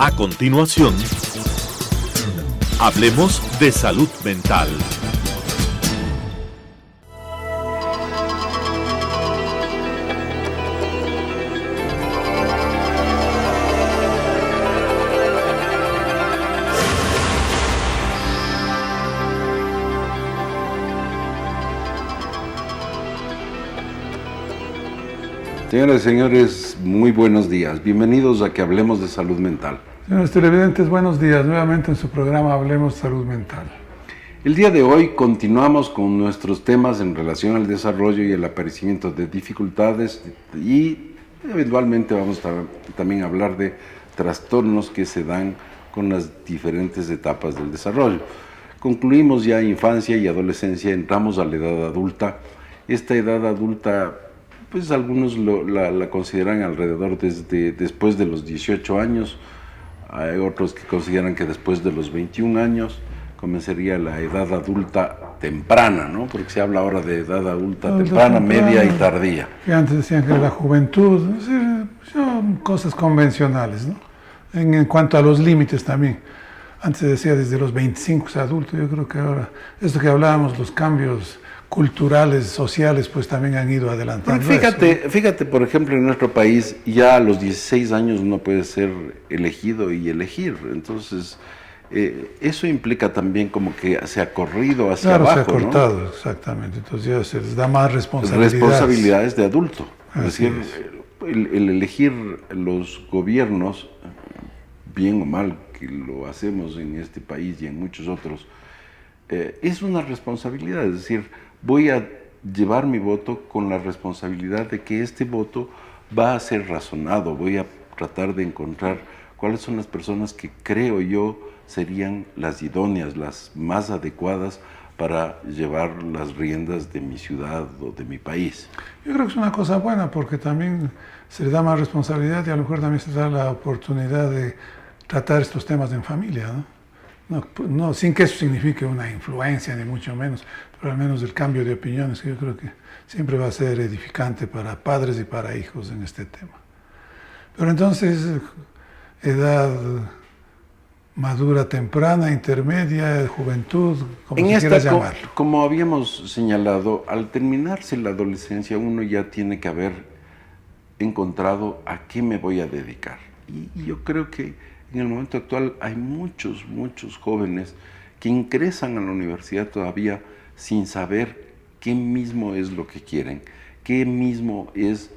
A continuación, hablemos de salud mental. Señoras y señores, muy buenos días. Bienvenidos a que hablemos de salud mental. Señores televidentes, buenos días. Nuevamente en su programa Hablemos de Salud Mental. El día de hoy continuamos con nuestros temas en relación al desarrollo y el aparecimiento de dificultades y eventualmente vamos a también hablar de trastornos que se dan con las diferentes etapas del desarrollo. Concluimos ya infancia y adolescencia, entramos a la edad adulta. Esta edad adulta, pues algunos la consideran alrededor después de los 18 años, hay otros que consideran que después de los 21 años comenzaría la edad adulta temprana, ¿no? Porque se habla ahora de edad adulta temprana, media y tardía. Que antes decían que la juventud, son cosas convencionales, ¿no? En cuanto a los límites también. Antes se decía desde los 25 es adulto. Yo creo que ahora, esto que hablábamos, los cambios culturales, sociales, pues también han ido adelantando. Fíjate, por ejemplo, en nuestro país ya a los 16 años uno puede ser elegido y elegir. Entonces, eso implica también como que se ha corrido hacia abajo, se ha cortado, ¿no? Exactamente. Entonces ya se les da más responsabilidades. Responsabilidades de adulto. Es decir, es. El elegir los gobiernos, bien o mal que lo hacemos en este país y en muchos otros, es una responsabilidad. Es decir, voy a llevar mi voto con la responsabilidad de que este voto va a ser razonado. Voy a tratar de encontrar cuáles son las personas que creo yo serían las idóneas, las más adecuadas para llevar las riendas de mi ciudad o de mi país. Yo creo que es una cosa buena porque también se le da más responsabilidad y a lo mejor también se da la oportunidad de tratar estos temas en familia, ¿no? No, sin que eso signifique una influencia, ni mucho menos, pero al menos el cambio de opiniones, que yo creo que siempre va a ser edificante para padres y para hijos en este tema. Pero entonces, edad madura temprana, intermedia, juventud, como se quiera llamarlo. Como habíamos señalado, al terminarse la adolescencia, uno ya tiene que haber encontrado a qué me voy a dedicar. Y yo creo que en el momento actual hay muchos jóvenes que ingresan a la universidad todavía sin saber qué mismo es lo que quieren, qué mismo es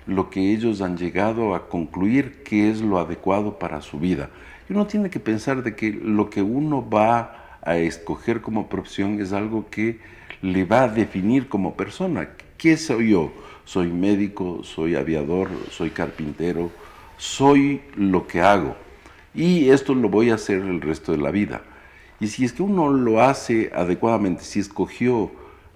lo que ellos han llegado a concluir que es lo adecuado para su vida. Y uno tiene que pensar de que lo que uno va a escoger como profesión es algo que le va a definir como persona. ¿Qué soy yo? Soy médico, soy aviador, soy carpintero, soy lo que hago. Y esto lo voy a hacer el resto de la vida. Y si es que uno lo hace adecuadamente, si escogió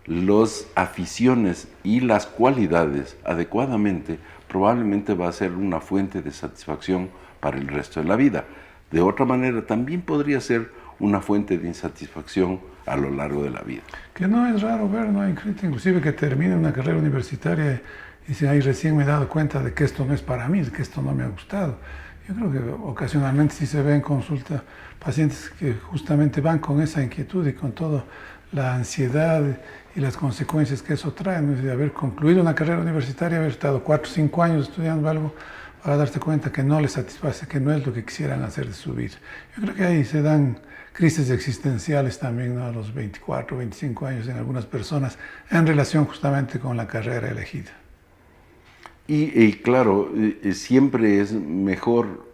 las aficiones y las cualidades adecuadamente, probablemente va a ser una fuente de satisfacción para el resto de la vida. De otra manera, también podría ser una fuente de insatisfacción a lo largo de la vida. Que no es raro ver, ¿no? Hay gente inclusive que termina una carrera universitaria y dice, ahí recién me he dado cuenta de que esto no es para mí, de que esto no me ha gustado. Yo creo que ocasionalmente sí se ve en consulta pacientes que justamente van con esa inquietud y con toda la ansiedad y las consecuencias que eso trae, ¿no? De haber concluido una carrera universitaria, haber estado 4 o 5 años estudiando algo para darse cuenta que no les satisface, que no es lo que quisieran hacer de su vida. Yo creo que ahí se dan crisis existenciales también, ¿no? A los 24, 25 años en algunas personas en relación justamente con la carrera elegida. Y claro, siempre es mejor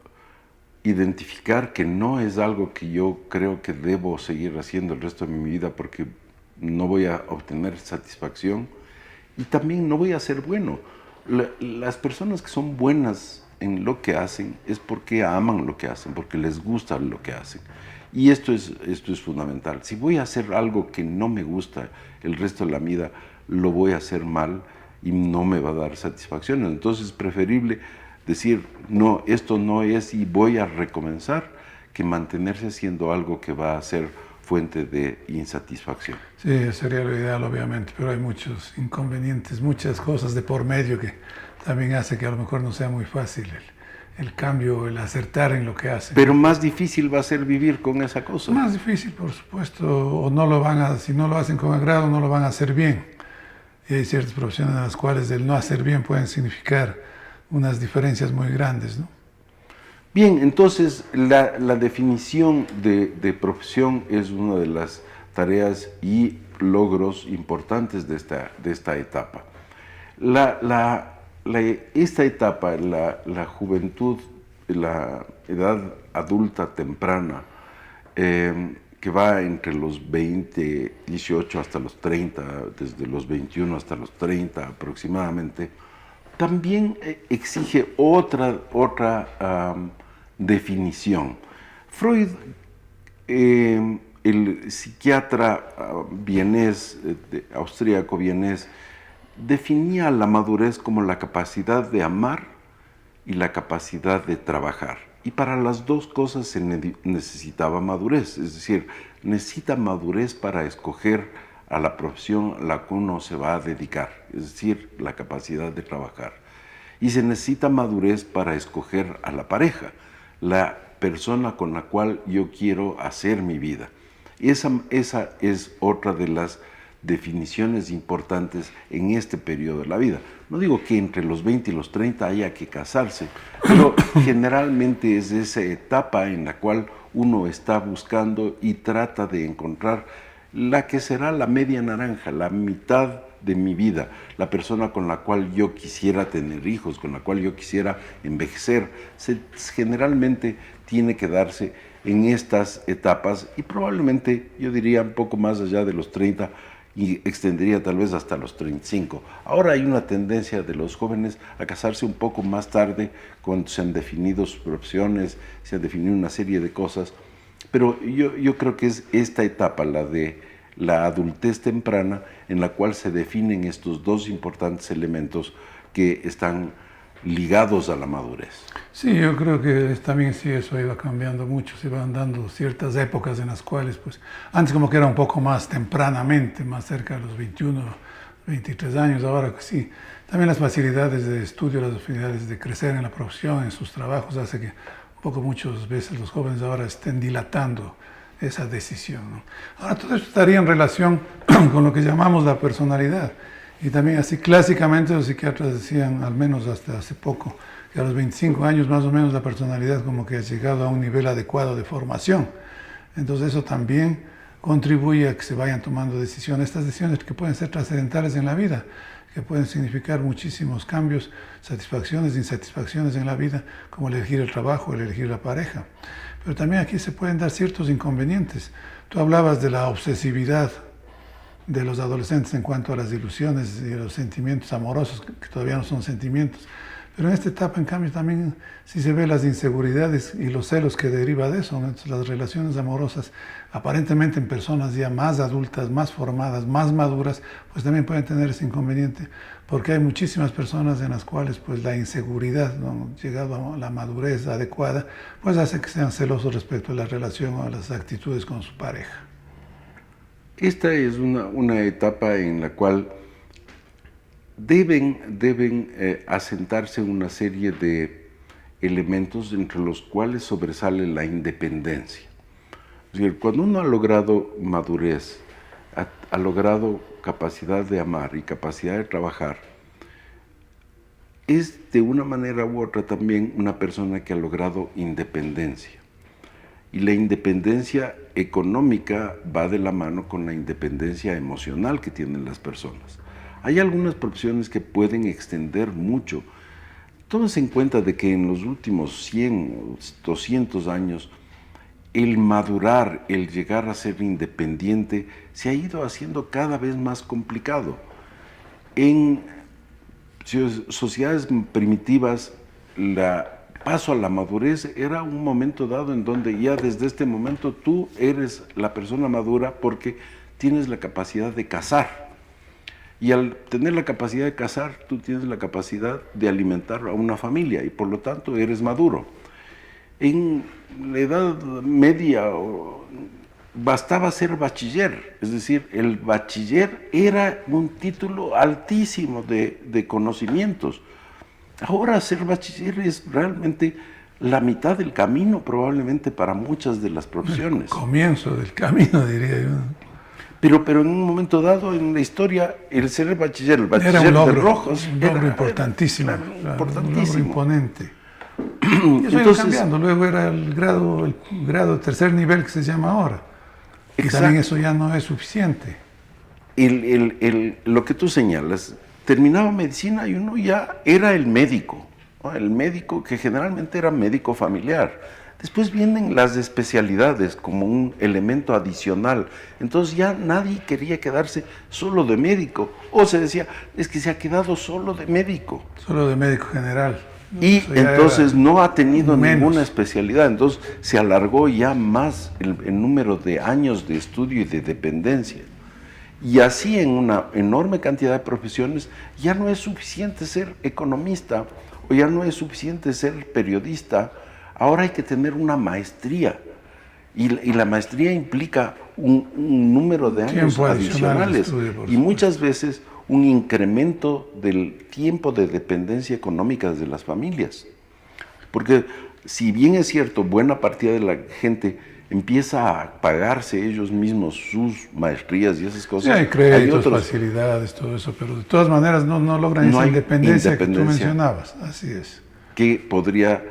identificar que no es algo que yo creo que debo seguir haciendo el resto de mi vida porque no voy a obtener satisfacción y también no voy a ser bueno. Las personas que son buenas en lo que hacen es porque aman lo que hacen, porque les gusta lo que hacen. Y esto es fundamental. Si voy a hacer algo que no me gusta el resto de la vida, lo voy a hacer mal y no me va a dar satisfacción. Entonces es preferible decir, no, esto no es y voy a recomenzar, que mantenerse haciendo algo que va a ser fuente de insatisfacción. Sí, sería lo ideal, obviamente, pero hay muchos inconvenientes, muchas cosas de por medio que también hace que a lo mejor no sea muy fácil el cambio, el acertar en lo que hacen. Pero más difícil va a ser vivir con esa cosa. Más difícil, por supuesto, o no lo van a, si no lo hacen con agrado, no lo van a hacer bien. Y hay ciertas profesiones en las cuales el no hacer bien pueden significar unas diferencias muy grandes, ¿no? Bien, entonces la definición de profesión es una de las tareas y logros importantes de esta etapa. Esta etapa, la juventud, la edad adulta temprana, que va entre los 20, 18 hasta los 30, desde los 21 hasta los 30 aproximadamente, también exige otra definición. Freud, el psiquiatra vienés, austríaco vienés, definía la madurez como la capacidad de amar y la capacidad de trabajar. Y para las dos cosas se necesitaba madurez, es decir, necesita madurez para escoger a la profesión a la que uno se va a dedicar, es decir, la capacidad de trabajar. Y se necesita madurez para escoger a la pareja, la persona con la cual yo quiero hacer mi vida. Esa es otra de las definiciones importantes en este periodo de la vida. No digo que entre los 20 y los 30 haya que casarse, pero generalmente es esa etapa en la cual uno está buscando y trata de encontrar la que será la media naranja, la mitad de mi vida, la persona con la cual yo quisiera tener hijos, con la cual yo quisiera envejecer. Generalmente tiene que darse en estas etapas y probablemente yo diría un poco más allá de los 30 y extendería tal vez hasta los 35. Ahora hay una tendencia de los jóvenes a casarse un poco más tarde cuando se han definido sus profesiones, se han definido una serie de cosas, pero yo creo que es esta etapa, la de la adultez temprana, en la cual se definen estos dos importantes elementos que están ligados a la madurez. Sí, yo creo que también sí, eso iba cambiando mucho, se iban dando ciertas épocas en las cuales, pues, antes como que era un poco más tempranamente, más cerca de los 21, 23 años, ahora que sí. También las facilidades de estudio, las facilidades de crecer en la profesión, en sus trabajos, hace que un poco muchas veces los jóvenes ahora estén dilatando esa decisión, ¿no? Ahora, todo esto estaría en relación con lo que llamamos la personalidad. Y también así clásicamente los psiquiatras decían, al menos hasta hace poco, que a los 25 años más o menos la personalidad como que ha llegado a un nivel adecuado de formación. Entonces eso también contribuye a que se vayan tomando decisiones, estas decisiones que pueden ser trascendentales en la vida, que pueden significar muchísimos cambios, satisfacciones, insatisfacciones en la vida, como el elegir el trabajo, el elegir la pareja. Pero también aquí se pueden dar ciertos inconvenientes. Tú hablabas de la obsesividad de los adolescentes en cuanto a las ilusiones y los sentimientos amorosos, que todavía no son sentimientos. Pero en esta etapa, en cambio, también sí se ve las inseguridades y los celos que deriva de eso, ¿no? Entonces, las relaciones amorosas, aparentemente en personas ya más adultas, más formadas, más maduras, pues también pueden tener ese inconveniente, porque hay muchísimas personas en las cuales pues la inseguridad, ¿no?, llegado a la madurez adecuada, pues hace que sean celosos respecto a la relación o a las actitudes con su pareja. Esta es una etapa en la cual deben asentarse una serie de elementos entre los cuales sobresale la independencia. Es decir, cuando uno ha logrado madurez, ha logrado capacidad de amar y capacidad de trabajar, es de una manera u otra también una persona que ha logrado independencia. Y la independencia económica va de la mano con la independencia emocional que tienen las personas. Hay algunas profesiones que pueden extender mucho. Tómense en cuenta de que en los últimos 100 o 200 años, el madurar, el llegar a ser independiente, se ha ido haciendo cada vez más complicado. En sociedades primitivas, paso a la madurez era un momento dado en donde ya desde este momento tú eres la persona madura porque tienes la capacidad de casar. Y al tener la capacidad de casar, tú tienes la capacidad de alimentar a una familia y por lo tanto eres maduro. En la Edad Media bastaba ser bachiller, es decir, el bachiller era un título altísimo de conocimientos. Ahora ser bachiller es realmente la mitad del camino probablemente para muchas de las profesiones. Comienzo del camino, diría yo. Pero en un momento dado en la historia, el ser el bachiller Era un logro, de Rojos, un logro importantísimo, era claro, importantísimo. un logro imponente. Y eso iba cambiando, luego era el grado tercer nivel que se llama ahora. Y Exacto. también eso ya no es suficiente. Lo que tú señalas, terminaba medicina y uno ya era el médico, ¿no? El médico que generalmente era médico familiar. Después vienen las especialidades como un elemento adicional. Entonces ya nadie quería quedarse solo de médico. O se decía, es que se ha quedado solo de médico. Solo de médico general. Y Eso ya entonces era no ha tenido menos. ninguna especialidad. Entonces se alargó ya más el número de años de estudio y de dependencia. Y así en una enorme cantidad de profesiones ya no es suficiente ser economista o ya no es suficiente ser periodista. Ahora hay que tener una maestría y la maestría implica un número de años Tiempo adicional de adicionales estudio, por y supuesto. muchas veces un incremento del tiempo de dependencia económica de las familias. Porque si bien es cierto, buena partida de la gente empieza a pagarse ellos mismos sus maestrías y esas Sí, cosas, hay créditos, otros facilidades, todo eso, pero de todas maneras no logran No esa hay independencia que tú independencia. mencionabas. Así es. que podría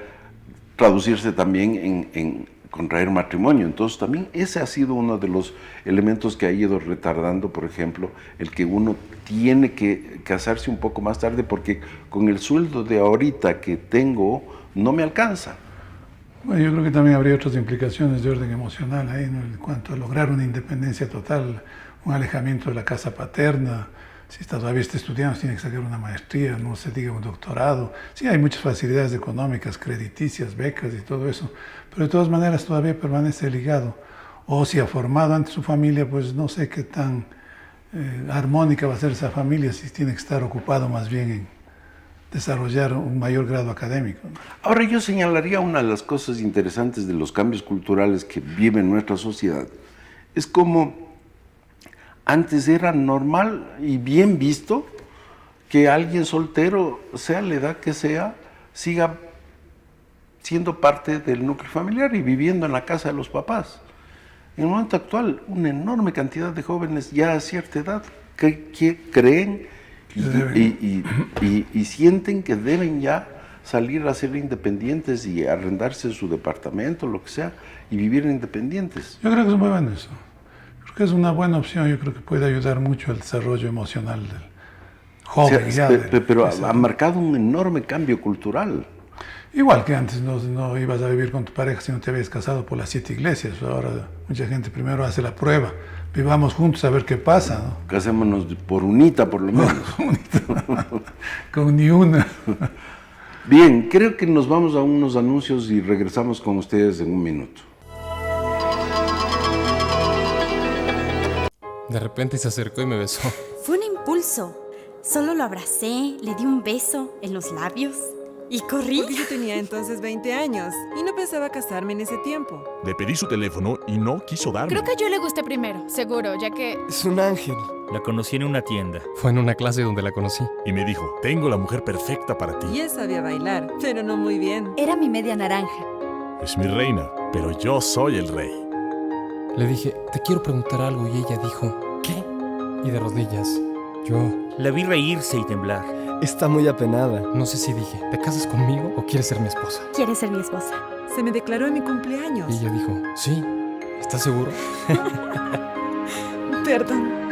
traducirse también en contraer matrimonio. Entonces también ese ha sido uno de los elementos que ha ido retardando, por ejemplo, el que uno tiene que casarse un poco más tarde porque con el sueldo de ahorita que tengo no me alcanza. Bueno, yo creo que también habría otras implicaciones de orden emocional ahí, ¿no? En cuanto a lograr una independencia total, un alejamiento de la casa paterna. Si todavía está estudiando, tiene que sacar una maestría, no se diga un doctorado. Sí, hay muchas facilidades económicas, crediticias, becas y todo eso, pero de todas maneras todavía permanece ligado. O si ha formado ante su familia, pues no sé qué tan armónica va a ser esa familia si tiene que estar ocupado más bien en desarrollar un mayor grado académico, ¿no? Ahora yo señalaría una de las cosas interesantes de los cambios culturales que vive nuestra sociedad. Es como antes era normal y bien visto que alguien soltero, sea la edad que sea, siga siendo parte del núcleo familiar y viviendo en la casa de los papás. En el momento actual, una enorme cantidad de jóvenes ya a cierta edad que creen y sienten que deben ya salir a ser independientes y arrendarse su departamento, lo que sea, y vivir independientes. Yo creo que es muy bueno eso. Creo que es una buena opción. Yo creo que puede ayudar mucho al desarrollo emocional del joven. O sea, ya pero ha marcado un enorme cambio cultural. Igual que antes no ibas a vivir con tu pareja si no te habías casado por las 7 iglesias. Ahora mucha gente primero hace la prueba. Vivamos juntos a ver qué pasa, ¿no? Casémonos por unita, por lo menos. Con ni una. Bien, creo que nos vamos a unos anuncios y regresamos con ustedes en un minuto. De repente se acercó y me besó. Fue un impulso. Solo lo abracé, le di un beso en los labios y corrí. Porque yo tenía entonces 20 años y no pensaba casarme en ese tiempo. Le pedí su teléfono y no quiso darme. Creo que yo le gusté primero, seguro, ya que... Es un ángel. La conocí en una tienda. Fue en una clase donde la conocí. Y me dijo, tengo la mujer perfecta para ti. Y él sabía bailar, pero no muy bien. Era mi media naranja. Es mi reina, pero yo soy el rey. Le dije, te quiero preguntar algo y ella dijo, ¿qué? Y de rodillas, yo La vi reírse y temblar. Está muy apenada. no sé si dije, ¿te casas conmigo o quieres ser mi esposa? ¿Quieres ser mi esposa? Se me declaró en mi cumpleaños. Y ella dijo, sí, ¿estás seguro? Perdón.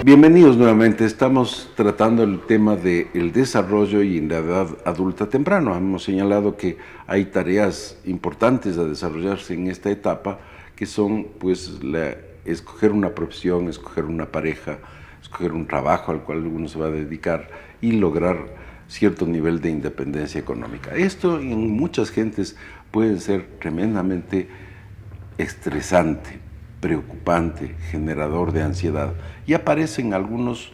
Bienvenidos nuevamente. Estamos tratando el tema del desarrollo y la edad adulta temprano. Hemos señalado que hay tareas importantes a desarrollarse en esta etapa, que son pues escoger una profesión, escoger una pareja, escoger un trabajo al cual uno se va a dedicar y lograr cierto nivel de independencia económica. Esto en muchas gentes puede ser tremendamente estresante, preocupante, generador de ansiedad, y aparecen algunos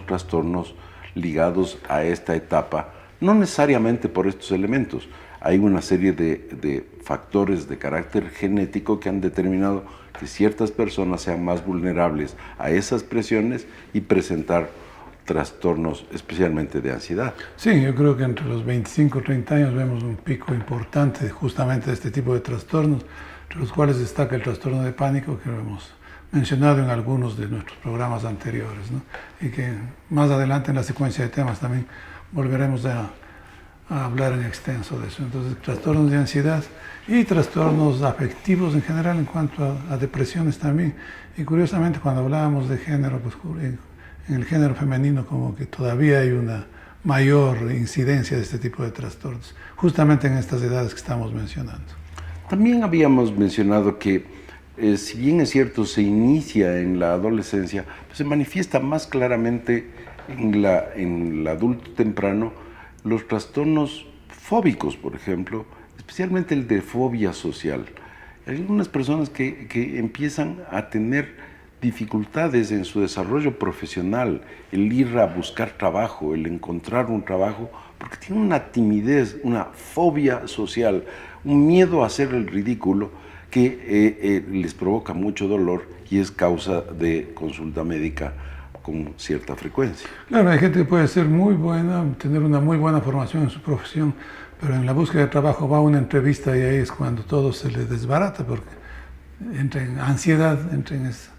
trastornos ligados a esta etapa, no necesariamente por estos elementos. Hay una serie de factores de carácter genético que han determinado que ciertas personas sean más vulnerables a esas presiones y presentar trastornos, especialmente de ansiedad. Sí, yo creo que entre los 25 y 30 años vemos un pico importante justamente de este tipo de trastornos, entre los cuales destaca el trastorno de pánico, que lo hemos mencionado en algunos de nuestros programas anteriores, ¿no? Y que más adelante en la secuencia de temas también volveremos a hablar en extenso de eso. Entonces, trastornos de ansiedad y trastornos afectivos en general en cuanto a depresiones también. Y curiosamente, cuando hablábamos de género, pues en el género femenino como que todavía hay una mayor incidencia de este tipo de trastornos, justamente en estas edades que estamos mencionando. También habíamos mencionado que, si bien es cierto, se inicia en la adolescencia, pues se manifiesta más claramente en el adulto temprano los trastornos fóbicos, por ejemplo, especialmente el de fobia social. Hay algunas personas que empiezan a tener dificultades en su desarrollo profesional, el ir a buscar trabajo, el encontrar un trabajo, porque tienen una timidez, una fobia social, un miedo a hacer el ridículo que les provoca mucho dolor y es causa de consulta médica con cierta frecuencia. Claro, hay gente que puede ser muy buena, tener una muy buena formación en su profesión, pero en la búsqueda de trabajo va a una entrevista y ahí es cuando todo se les desbarata, porque entra en ansiedad, entra en las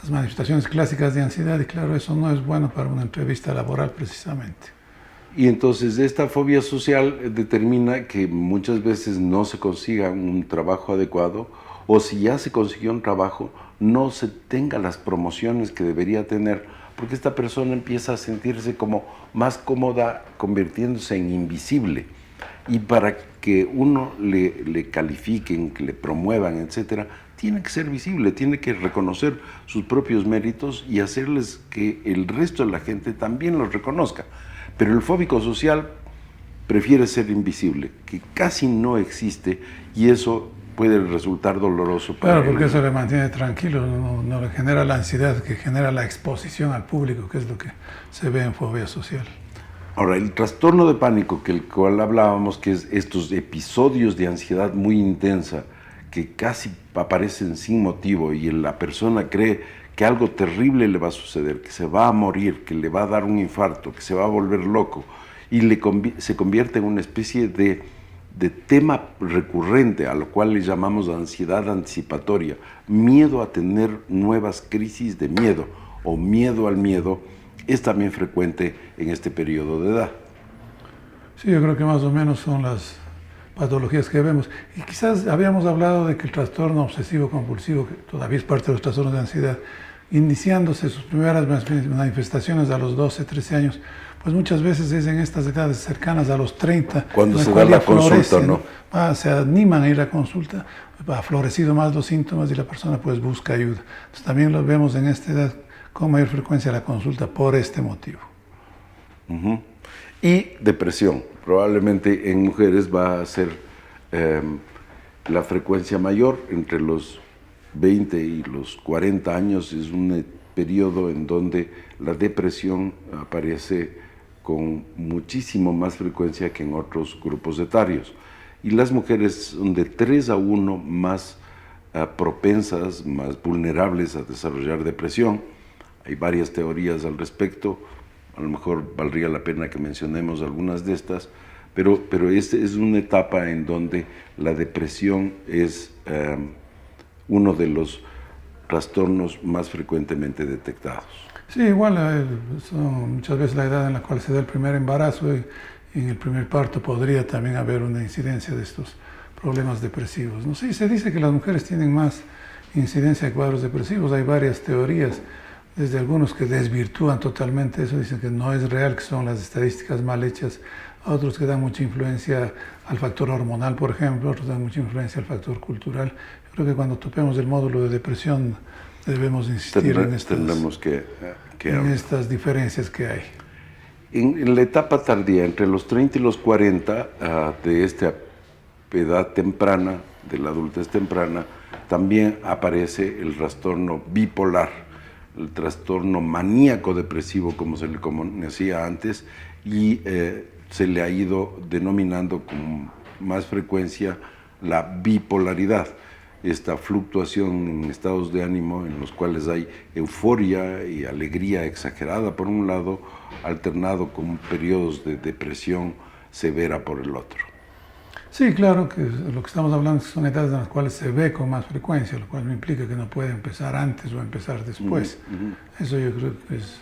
manifestaciones clásicas de ansiedad, y claro, eso no es bueno para una entrevista laboral precisamente. Y entonces esta fobia social determina que muchas veces no se consiga un trabajo adecuado, o si ya se consiguió un trabajo, no se tenga las promociones que debería tener, porque esta persona empieza a sentirse como más cómoda, convirtiéndose en invisible. Y para que uno le califiquen, que le promuevan, etcétera, tiene que ser visible, tiene que reconocer sus propios méritos y hacerles que el resto de la gente también los reconozca. Pero el fóbico social prefiere ser invisible, que casi no existe, y eso puede resultar doloroso para él. Claro, porque eso le mantiene tranquilo, no le genera la ansiedad que genera la exposición al público, que es lo que se ve en fobia social. Ahora, el trastorno de pánico, que el cual hablábamos, que es estos episodios de ansiedad muy intensa, que casi aparecen sin motivo y la persona cree que algo terrible le va a suceder, que se va a morir, que le va a dar un infarto, que se va a volver loco, y se convierte en una especie de tema recurrente, a lo cual le llamamos ansiedad anticipatoria, miedo a tener nuevas crisis de miedo o miedo al miedo, es también frecuente en este periodo de edad. Sí, yo creo que más o menos son las patologías que vemos. Y quizás habíamos hablado de que el trastorno obsesivo-compulsivo, que todavía es parte de los trastornos de ansiedad, iniciándose sus primeras manifestaciones a los 12, 13 años, pues muchas veces es en estas edades cercanas a los 30. Cuando se da la consulta, ¿no? Se animan a ir a consulta, ha florecido más los síntomas y la persona pues busca ayuda. Entonces también lo vemos en esta edad con mayor frecuencia la consulta por este motivo. Y depresión, probablemente en mujeres va a ser la frecuencia mayor entre los 20 y los 40 años, es un periodo en donde la depresión aparece con muchísimo más frecuencia que en otros grupos etarios. Y las mujeres son de 3 a 1 más propensas, más vulnerables a desarrollar depresión. Hay varias teorías al respecto, a lo mejor valdría la pena que mencionemos algunas de estas, pero esta es una etapa en donde la depresión es uno de los trastornos más frecuentemente detectados. Sí, igual son muchas veces la edad en la cual se da el primer embarazo y en el primer parto podría también haber una incidencia de estos problemas depresivos, ¿no? Sí, se dice que las mujeres tienen más incidencia de cuadros depresivos, hay varias teorías, desde algunos que desvirtúan totalmente eso, dicen que no es real, que son las estadísticas mal hechas, otros que dan mucha influencia al factor hormonal, por ejemplo, otros dan mucha influencia al factor cultural. Yo creo que cuando topemos el módulo de depresión debemos insistir en estas diferencias que hay. En la etapa tardía, entre los 30 y los 40 de esta edad temprana, de la adultez temprana, también aparece el trastorno bipolar. el trastorno maníaco depresivo, como se le conocía antes, y se le ha ido denominando con más frecuencia la bipolaridad, esta fluctuación en estados de ánimo en los cuales hay euforia y alegría exagerada por un lado, alternado con periodos de depresión severa por el otro. Sí, claro que lo que estamos hablando son edades en las cuales se ve con más frecuencia, lo cual no implica que no pueda empezar antes o empezar después. Eso yo creo que es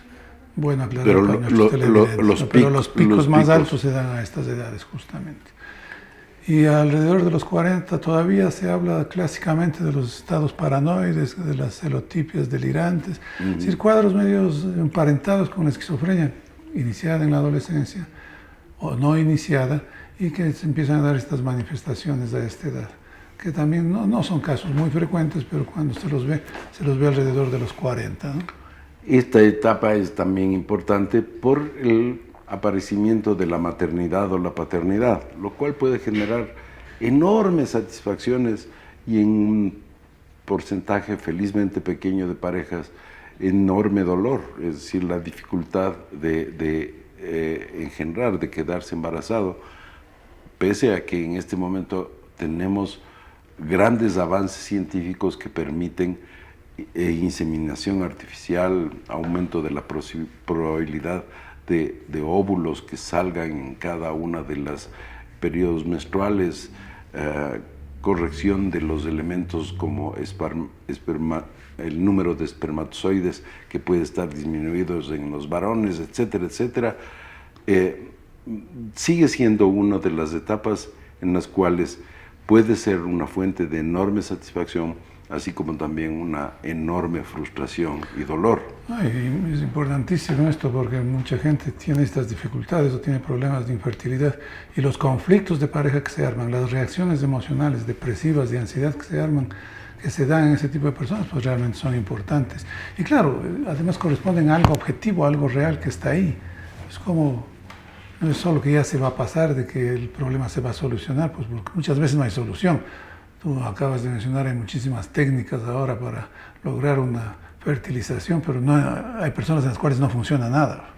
bueno aclarar pero para nuestros televidentes. Pero los picos más altos se dan a estas edades justamente. Y alrededor de los 40 todavía se habla clásicamente de los estados paranoides, de las celotipias delirantes, es decir, cuadros medios emparentados con la esquizofrenia iniciada en la adolescencia o no iniciada, y que se empiezan a dar estas manifestaciones a esta edad, que también no son casos muy frecuentes, pero cuando se los ve alrededor de los 40, ¿no? Esta etapa es también importante por el aparecimiento de la maternidad o la paternidad, lo cual puede generar enormes satisfacciones y en un porcentaje felizmente pequeño de parejas enorme dolor, es decir, la dificultad de engendrar, de quedarse embarazado, pese a que en este momento tenemos grandes avances científicos que permiten inseminación artificial, aumento de la probabilidad de óvulos que salgan en cada una de los periodos menstruales, corrección de los elementos como el número de espermatozoides que puede estar disminuidos en los varones, etcétera, etcétera. Sigue siendo una de las etapas en las cuales puede ser una fuente de enorme satisfacción, así como también una enorme frustración y dolor. Y es importantísimo esto porque mucha gente tiene estas dificultades o tiene problemas de infertilidad, y los conflictos de pareja que se arman, las reacciones emocionales depresivas, de ansiedad que se dan en ese tipo de personas, pues realmente son importantes. Y claro, además corresponden a algo objetivo, a algo real que está ahí. Es como, no es solo que ya se va a pasar, de que el problema se va a solucionar, pues porque muchas veces no hay solución. Tú acabas de mencionar, hay muchísimas técnicas ahora para lograr una fertilización, pero hay personas en las cuales no funciona nada.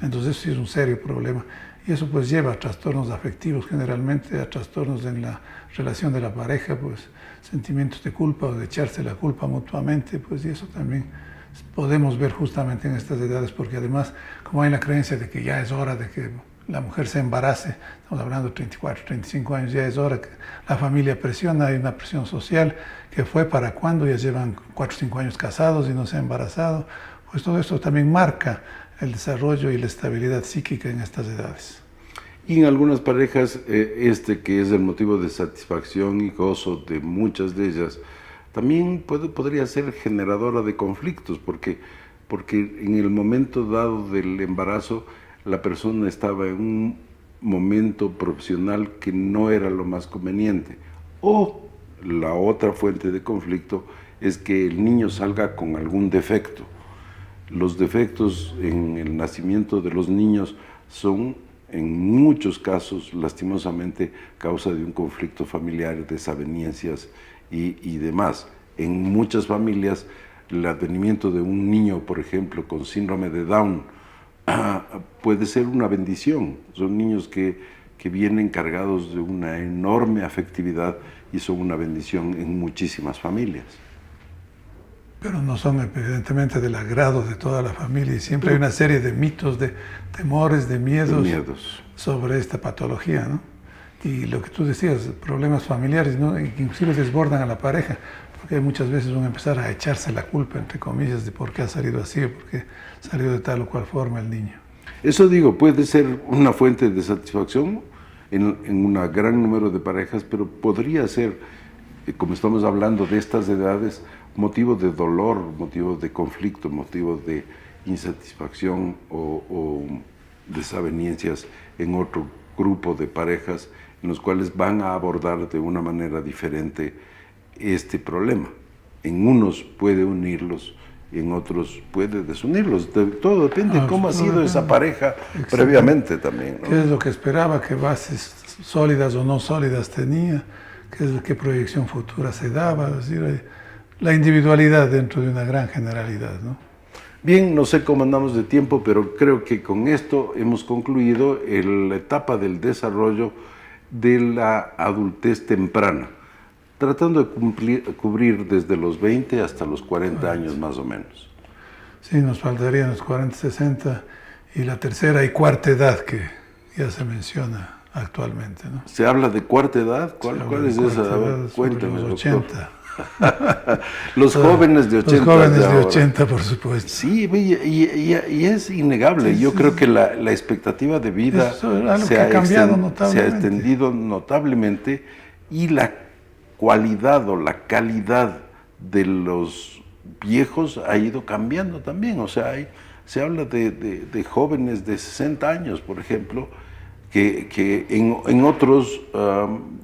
Entonces eso sí es un serio problema. Y eso pues lleva a trastornos afectivos, generalmente a trastornos en la relación de la pareja, pues sentimientos de culpa o de echarse la culpa mutuamente, pues y eso también podemos ver justamente en estas edades, porque además, como hay la creencia de que ya es hora de que la mujer se embarace, estamos hablando de 34, 35 años, ya es hora que la familia presiona, hay una presión social que fue para cuando ya llevan 4 o 5 años casados y no se ha embarazado, pues todo esto también marca el desarrollo y la estabilidad psíquica en estas edades. Y en algunas parejas, que es el motivo de satisfacción y gozo de muchas de ellas, también podría ser generadora de conflictos, porque en el momento dado del embarazo, la persona estaba en un momento profesional que no era lo más conveniente. O la otra fuente de conflicto es que el niño salga con algún defecto. Los defectos en el nacimiento de los niños son, en muchos casos, lastimosamente, causa de un conflicto familiar, desavenencias y demás. En muchas familias, el advenimiento de un niño, por ejemplo, con síndrome de Down, puede ser una bendición. Son niños que vienen cargados de una enorme afectividad y son una bendición en muchísimas familias. Pero no son evidentemente del agrado de toda la familia, y siempre hay una serie de mitos, de temores, de miedos sobre esta patología, ¿no? Y lo que tú decías, problemas familiares, ¿no? Que inclusive desbordan a la pareja, porque muchas veces van a empezar a echarse la culpa, entre comillas, de por qué ha salido así o por qué salió de tal o cual forma el niño. Eso digo, puede ser una fuente de satisfacción en un gran número de parejas, pero podría ser, como estamos hablando de estas edades, motivo de dolor, motivo de conflicto, motivo de insatisfacción o desavenencias en otro grupo de parejas en los cuales van a abordar de una manera diferente este problema. En unos puede unirlos, en otros puede desunirlos. Todo depende de cómo ha sido esa pareja previamente también, ¿no? ¿Qué es lo que esperaba? ¿Qué bases sólidas o no sólidas tenía? ¿Qué proyección futura se daba? Es decir, la individualidad dentro de una gran generalidad, ¿no? Bien, no sé cómo andamos de tiempo, pero creo que con esto hemos concluido la etapa del desarrollo de la adultez temprana, tratando de cubrir desde los 20 hasta los 40 años más o menos. Sí, nos faltarían los 40, 60 y la tercera y cuarta edad que ya se menciona actualmente, ¿no? ¿Se habla de cuarta edad? ¿Cuál es esa? A ver, cuéntame, los doctor. 80. Los jóvenes de 80. Los jóvenes de 80, por supuesto. Sí, y es innegable. Yo creo que la expectativa de vida se ha extendido notablemente y la cualidad o la calidad de los viejos ha ido cambiando también. O sea, se habla de jóvenes de 60 años, por ejemplo, que en otros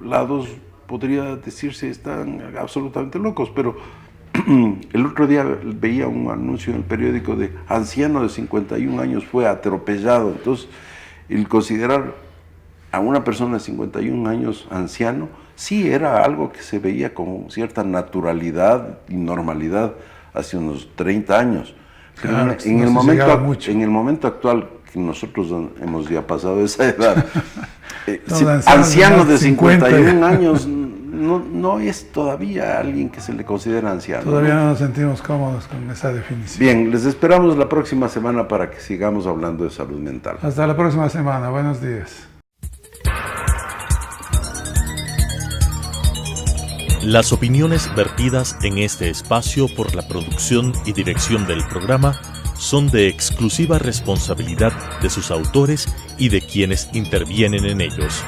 lados podría decirse están absolutamente locos, pero el otro día veía un anuncio en el periódico de anciano de 51 años fue atropellado. Entonces, el considerar a una persona de 51 años anciano, sí era algo que se veía con cierta naturalidad y normalidad hace unos 30 años. Claro, en el momento actual, que nosotros hemos ya pasado esa edad, anciano de 51 años no es todavía alguien que se le considera anciano. Todavía no nos sentimos cómodos con esa definición. Bien, les esperamos la próxima semana para que sigamos hablando de salud mental. Hasta la próxima semana. Buenos días. Las opiniones vertidas en este espacio por la producción y dirección del programa son de exclusiva responsabilidad de sus autores y de quienes intervienen en ellos.